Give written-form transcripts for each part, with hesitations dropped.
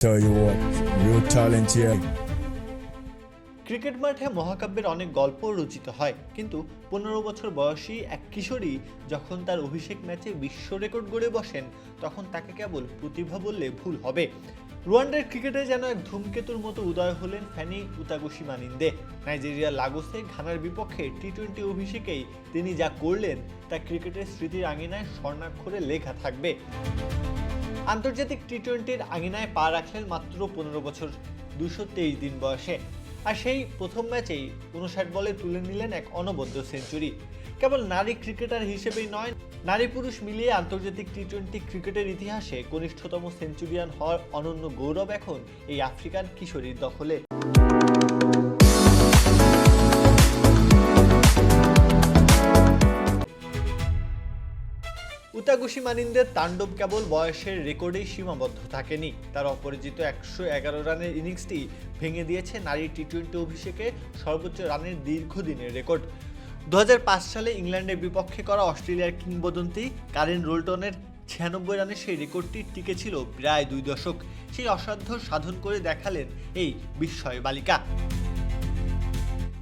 Tell you what, real talent here. Cricket মাঠে মহাকাব্যের অনেক গল্প রচিত হয়, কিন্তু 15 বছর বয়সী এক কিশোরী যখন তার অভিষেক ম্যাচে বিশ্ব রেকর্ড গড়ে বসেন, তখন তাকে কেবল প্রতিভা বললে ভুল হবে। রুয়ান্ডার ক্রিকেটে যেন এক ধূমকেতুর মতো উদয় হলেন ফ্যানি উতাগোশিমানিন্দে। নাইজেরিয়ার লাগোসে ঘানার বিপক্ষে টি-20 অভিষেকেই তিনি যা করলেন তা ক্রিকেটের স্মৃতির আঙিনায় স্বর্ণাক্ষরে লেখা থাকবে। আন্তর্জাতিক টি-20-র আঙিনায় পা রাখলেন মাত্র 15 বছর 223 দিন বয়সে, আর সেই প্রথম ম্যাচেই 59 বলে তুলে নিলেন এক অনবদ্য সেঞ্চুরি। কেবল নারী ক্রিকেটার হিসেবেই নয়, নারী পুরুষ মিলিয়ে আন্তর্জাতিক টি-20 ক্রিকেটের ইতিহাসে কনিষ্ঠতম সেঞ্চুরিয়ান হওয়ার অনন্য গৌরব এখন এই আফ্রিকান কিশোরীর দখলে। উতাগোশিমানিন্দের তাণ্ডব কেবল বয়সের রেকর্ডেই সীমাবদ্ধ থাকেনি, তার অপরাজিত 111 রানের ইনিংসটি ভেঙে দিয়েছে নারী টি-20 অভিষেকে সর্বোচ্চ রানের দীর্ঘদিনের রেকর্ড। 2005 সালে ইংল্যান্ডের বিপক্ষে করা অস্ট্রেলিয়ার কিংবদন্তি কারেন রোল্টনের 96 রানের সেই রেকর্ডটি টিকে ছিল প্রায় 2 দশক। সেই অসাধ্য সাধন করে দেখালেন এই বিস্ময় বালিকা।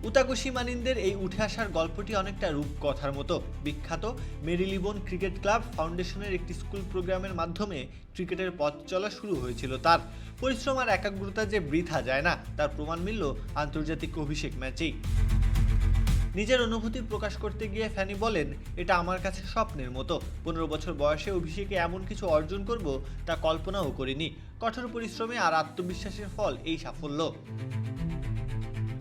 উতাগোশিমানিন্দের এই উঠে আসার গল্পটি অনেকটা রূপকথার মতো। বিখ্যাত মেরিলিবোন ক্রিকেট ক্লাব ফাউন্ডেশনের একটি স্কুল প্রোগ্রামের মাধ্যমে ক্রিকেটের পথ চলা শুরু হয়েছিল তার। পরিশ্রম আর একাগ্রতা যে বৃথা যায় না, তার প্রমাণ মিলল আন্তর্জাতিক অভিষেক ম্যাচেই। নিজের অনুভূতি প্রকাশ করতে গিয়ে ফ্যানি বলেন, এটা আমার কাছে স্বপ্নের মতো। 15 বছর বয়সে অভিষেকে এমন কিছু অর্জন করব তা কল্পনাও করিনি। কঠোর পরিশ্রমে আর আত্মবিশ্বাসের ফল এই সাফল্য।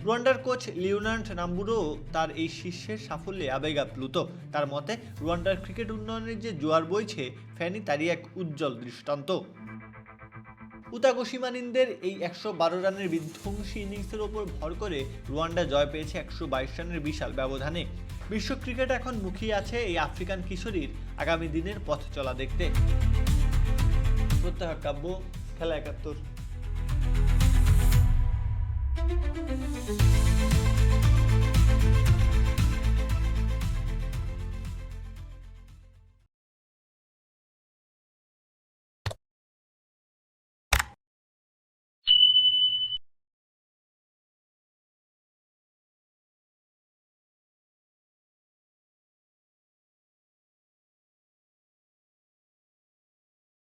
রুয়ান্ডার কোচ লিওনার্ড নাম্বুরো তার এই শীর্ষের সাফল্যে আবেগ আপ্লুত। তার মতে, রুয়ান্ডার ক্রিকেট উন্নয়নের যে জোয়ার বইছে, ফ্যানি তারই এক উজ্জ্বল দৃষ্টান্ত। উতাগোশিমানিন্দের এই 112 রানের বিধ্বংসী ইনিংসের ওপর ভর করে রুয়ান্ডা জয় পেয়েছে 122 রানের বিশাল ব্যবধানে। বিশ্ব ক্রিকেট এখন মুখিয়ে আছে এই আফ্রিকান কিশোরীর আগামী দিনের পথ চলা দেখতে। প্রত্যাহ কাব্য, খেলা 71।